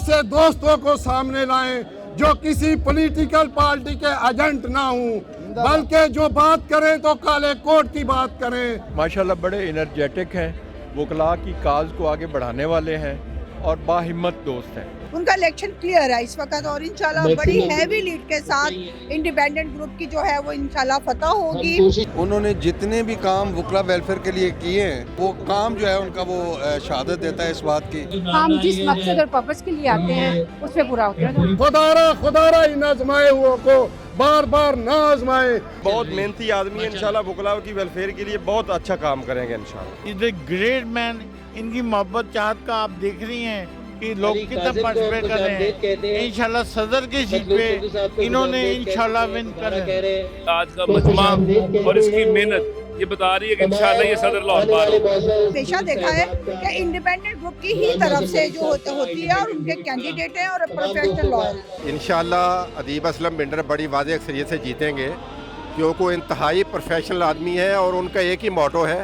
ऐसे दोस्तों को सामने लाएं जो किसी पॉलिटिकल पार्टी के एजेंट ना हों, बल्कि जो बात करें तो काले कोट की बात करें। माशाल्लाह बड़े एनर्जेटिक हैं, वकला की काज को आगे बढ़ाने वाले हैं और बाहिम्मत दोस्त हैं। उनका इलेक्शन क्लियर है इस वक्त और इंशाल्लाह बड़ी हैवी लीड के साथ इंडिपेंडेंट ग्रुप की जो है वो इंशाल्लाह फतह होगी। उन्होंने जितने भी काम वकला वेलफेयर के लिए किए हैं वो काम जो है उनका वो शहादत देता है इस बात की। हम जिस मकसद और पर्पस के लिए आते हैं उस पर पूरा होते हैं। खुदारा इन आजमाए हुओं को बार बार ना आजमाए। बहुत मेहनती आदमी है, इंशाल्लाह वकला की वेलफेयर के लिए बहुत अच्छा काम करेंगे इंशाल्लाह। Is a great man. इनकी मोहब्बत चाहत का आप देख रही हैं कि लोग कितना पार्टिसिपेट कर रहे हैं। इंशाल्लाह सदर की सीट पे इन्होंने इंशाल्लाह विन कर रहे हैं। आज का मजमा और इसकी मेहनत ये बता रही है कि इंशाल्लाह ये सदर लाहौर पार होगा। हमेशा देखा है कि इंडिपेंडेंट ग्रुप की ही तरफ से जो होती है और उनके कैंडिडेट हैं और प्रोफेशनल लॉयर हैं। इंशाल्लाह अदीब असलम बिंडर बड़ी वाज़ेह अक्सरियत से जीतेंगे, क्योंकि वो इंतहाई प्रोफेशनल आदमी है और उनका एक ही मोटो है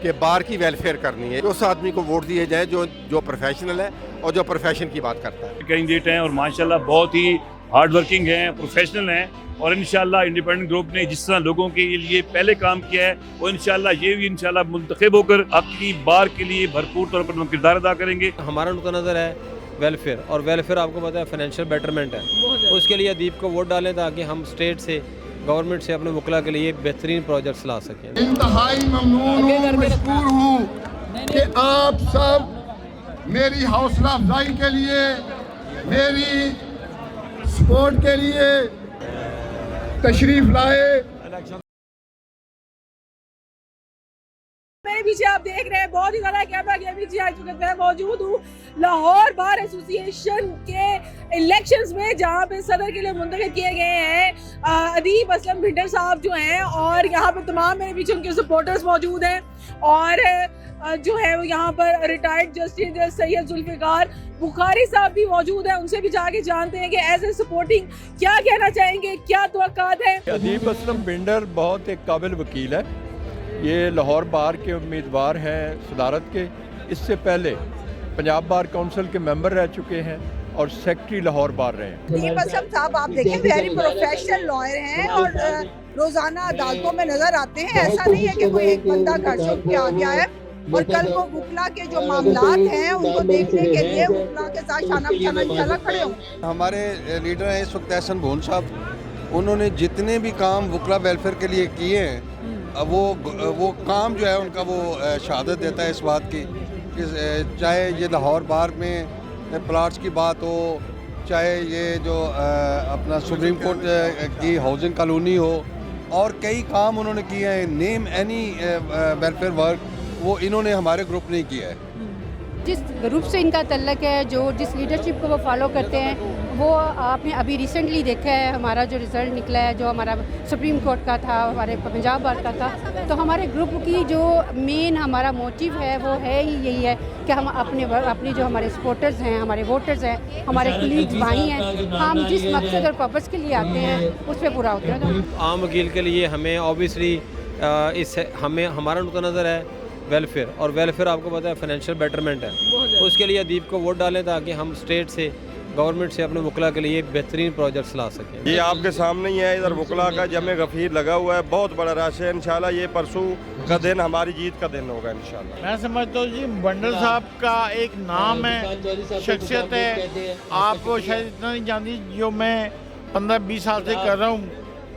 कि बार की वेलफेयर करनी है। उस आदमी को वोट दिए जाए जो प्रोफेशनल है और जो प्रोफेशन की बात करता है। कैंडिडेट हैं और माशाल्लाह बहुत ही हार्ड वर्किंग हैं, प्रोफेशनल हैं और इंशाल्लाह इंडिपेंडेंट ग्रुप ने जिस तरह लोगों के लिए पहले काम किया है वो इंशाल्लाह ये भी इंशाल्लाह मुंतखब होकर अपनी बार के लिए भरपूर तौर पर किरदार अदा करेंगे। हमारा नुक्ता नज़र है वेलफेयर, और वेलफेयर आपको पता है फाइनेंशियल बेटरमेंट है। उसके लिए अदीब को वोट डालें ताकि हम स्टेट से गवर्नमेंट से अपने वकला के लिए बेहतरीन प्रोजेक्ट्स ला सकें। इंतहाई ममनून हूँ, मशकूर हूँ कि आप सब मेरी हौसला अफजाई के लिए, मेरी सपोर्ट के लिए तशरीफ लाए। मेरे पीछे आप देख रहे हैं बहुत ही ज्यादा कैमरा के पीछे आ चुके मैं मौजूद हूँ लाहौर बार एसोसिएशन के इलेक्शंस में, जहाँ पे सदर के लिए मुंतखब किए गए हैं अदीब असलम भिंडर साहब जो हैं, और यहाँ पे तमाम मेरे पीछे उनके सपोर्टर्स मौजूद हैं और जो है वो यहाँ पर रिटायर्ड जस्टिस सैयद जुल्फिकार बुखारी साहब भी मौजूद हैं। उनसे भी जाके जानते हैं कि एज ए सपोर्टिंग क्या कहना चाहेंगे, क्या तवक्कात है। अदीब असलम बिंडर बहुत एक काबिल वकील है, ये लाहौर बार के उम्मीदवार हैं सदारत के। इससे पहले पंजाब बार काउंसिल के मेंबर रह चुके हैं और सेक्रेटरी लाहौर बार रहे हैं। अदीब असलम साहब आप देखें वेरी प्रोफेशनल लॉयर हैं और रोजाना अदालतों में नजर आते हैं। ऐसा नहीं है कि कोई एक बंदा घर से उठ के आ गया है, और कल को वकला के जो मामलात हैं उनको देखने के लिए वकला के साथ शाना बिशाना इंशाल्लाह खड़े हों। हमारे लीडर हैं इस वक्त एहसन भोन साहब, उन्होंने जितने भी काम वकला वेलफेयर के लिए किए हैं वो काम जो है उनका वो शहादत देता है इस बात की कि चाहे ये लाहौर बार में प्लाट्स की बात हो, चाहे ये जो अपना सुप्रीम कोर्ट की हाउसिंग कॉलोनी हो, और कई काम उन्होंने किए हैं। नेम एनी वेलफेयर वर्क वो इन्होंने हमारे ग्रुप ने किया है। जिस ग्रुप से इनका तल्लक है, जो जिस लीडरशिप को वो फॉलो करते हैं, वो आपने अभी रिसेंटली देखा है हमारा जो रिज़ल्ट निकला है, जो हमारा सुप्रीम कोर्ट का था, हमारे पंजाब बार का था। तो हमारे ग्रुप की जो मेन हमारा मोटिव है वो है ही यही है कि हम अपने जो हमारे सपोर्टर्स हैं, हमारे वोटर्स हैं, हमारे कलीग्स भाई हैं, हम जिस मकसद और पर्पस के लिए आते हैं उस पर पूरा होते हैं। आम वकील के लिए हमें ऑब्वियसली हमें हमारा नुक्ता नज़र है वेलफेयर, और वेलफेयर आपको पता है फाइनेंशियल बेटरमेंट है। उसके लिए अदीब को वोट डालें ताकि हम स्टेट से गवर्नमेंट से अपने वकला के लिए बेहतरीन प्रोजेक्ट्स ला सकें। ये आपके सामने ही है, इधर वकला का जमे गफीर लगा हुआ है, बहुत बड़ा रश है। इंशाल्लाह ये परसों का दिन हमारी जीत का दिन होगा इंशाल्लाह। मैं समझता हूँ जी बंडल साहब का एक नाम है, शख्सियत है, आप शायद इतना नहीं जानती जो मैं 15-20 साल से कर रहा हूँ।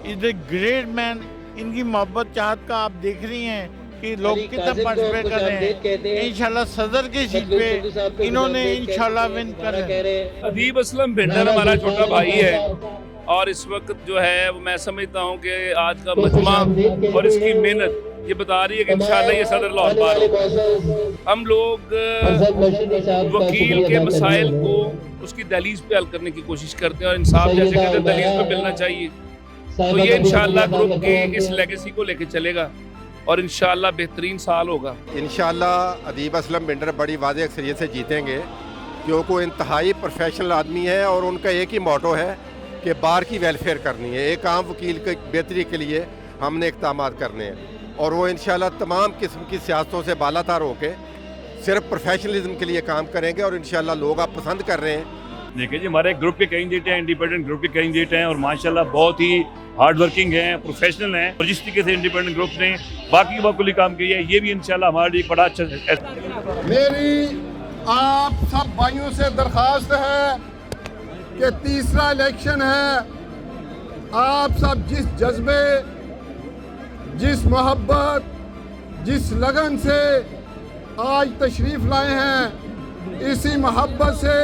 Is a great man. इनकी मोहब्बत चाहत का आप देख रही हैं कि लोग कितना पार्टिसिपेट कर रहे हैं। इंशाल्लाह सदर की सीट पे इन्होंने इंशाल्लाह विन कर रहे हैं। अदीब असलम भिंडर हमारा छोटा भाई है और इस वक्त जो है मैं समझता हूँ कि आज का मजमा और इसकी मेहनत ये बता रही है कि इंशाल्लाह ये सदर लाहौर पार होगा। हम लोग वकील के मसाइल को उसकी दहलीज पे हल करने की कोशिश करते हैं और इंसाफ जैसे कहते हैं दहलीज पे मिलना चाहिए। तो ये इंशाल्लाह ग्रुप की इस लेगेसी को लेके चलेगा और इंशाल्लाह बेहतरीन साल होगा। इंशाल्लाह अदीब असलम बिंडर बड़ी वाज़ेह अक्सरियत से जीतेंगे, क्योंकि वो इंतहाई प्रोफेशनल आदमी है और उनका एक ही मोटो है कि बार की वेलफेयर करनी है। एक आम वकील की बेहतरी के लिए हमने इक़दामात करने हैं और वो इंशाल्लाह तमाम किस्म की सियासतों से बालातर होकर सिर्फ प्रोफेशनलिज्म के लिए काम करेंगे और इंशाल्लाह लोग आप पसंद कर रहे हैं देखिए जी, हमारे ग्रुप के कैंडिडेट हैं, इंडिपेंडेंट ग्रुप के कैंडिडेट हैं और माशाल्लाह बहुत ही हार्ड वर्किंग हैं, प्रोफेशनल हैं। और जिस तरीके से इंडिपेंडेंट ग्रुप ने बाकी वकुली काम किया है, ये भी इंशाल्लाह हमारे लिए बड़ा अच्छा। मेरी आप सब भाइयों से दरख्वास्त है कि तीसरा इलेक्शन है, आप सब जिस जज्बे, जिस मोहब्बत, जिस लगन से आज तशरीफ़ लाए हैं, इसी मोहब्बत से,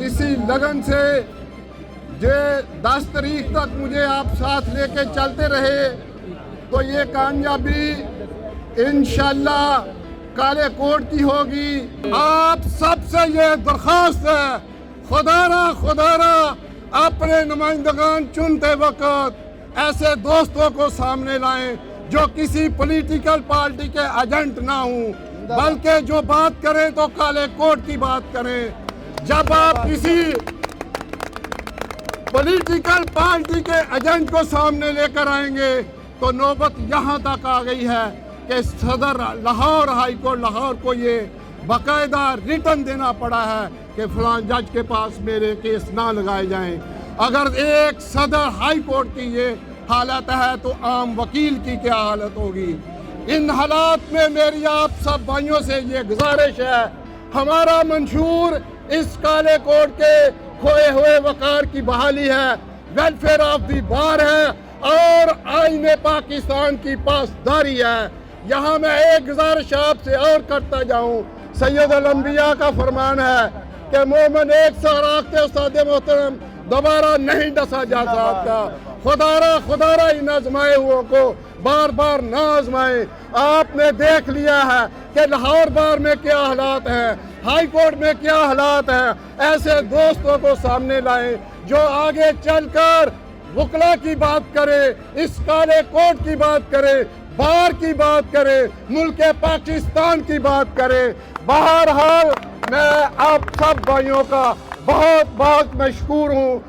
इसी लगन से जे 10 तारीख तक मुझे आप साथ लेके चलते रहे तो ये कामयाबी इंशाल्लाह काले कोट की होगी। आप सबसे ये दरख्वास्त है, खुदारा अपने नुमाइंदगान चुनते वक्त ऐसे दोस्तों को सामने लाएं जो किसी पॉलिटिकल पार्टी के एजेंट ना हों, बल्कि जो बात करें तो काले कोट की बात करें। जब आप किसी पॉलिटिकल पार्टी के एजेंट को सामने लेकर आएंगे तो नौबत यहाँ तक आ गई है कि सदर लाहौर हाई कोर्ट लाहौर को ये बाकायदा रिटर्न देना पड़ा है कि फलां जज के पास मेरे केस ना लगाए जाएं। अगर एक सदर हाई कोर्ट की ये हालत है तो आम वकील की क्या हालत होगी। इन हालात में मेरी आप सब भाइयों से ये गुजारिश है, हमारा मंशूर इस काले कोट के खोए हुए वकार की बहाली है, वेलफेयर ऑफ दी बार है और आईने पाकिस्तान की पासदारी है। यहाँ मैं एक गुजारिश आपसे और करता जाऊँ, सैयद अल अंबिया का फरमान है कि मोमिन एक सा राखते उस्ताद मोहतरम दोबारा नहीं डसा जा सकता। खुदारा इन आजमाए हुओं को बार बार ना आजमाए। आपने देख लिया है कि लाहौर बार में क्या हालात हैं, हाई कोर्ट में क्या हालात हैं। ऐसे दोस्तों को सामने लाएं जो आगे चलकर वकला की बात करे, इस काले कोर्ट की बात करे, बार की बात करे, मुल्क पाकिस्तान की बात करे। बहरहाल मैं आप सब भाइयों का बहुत बहुत मशकूर हूँ।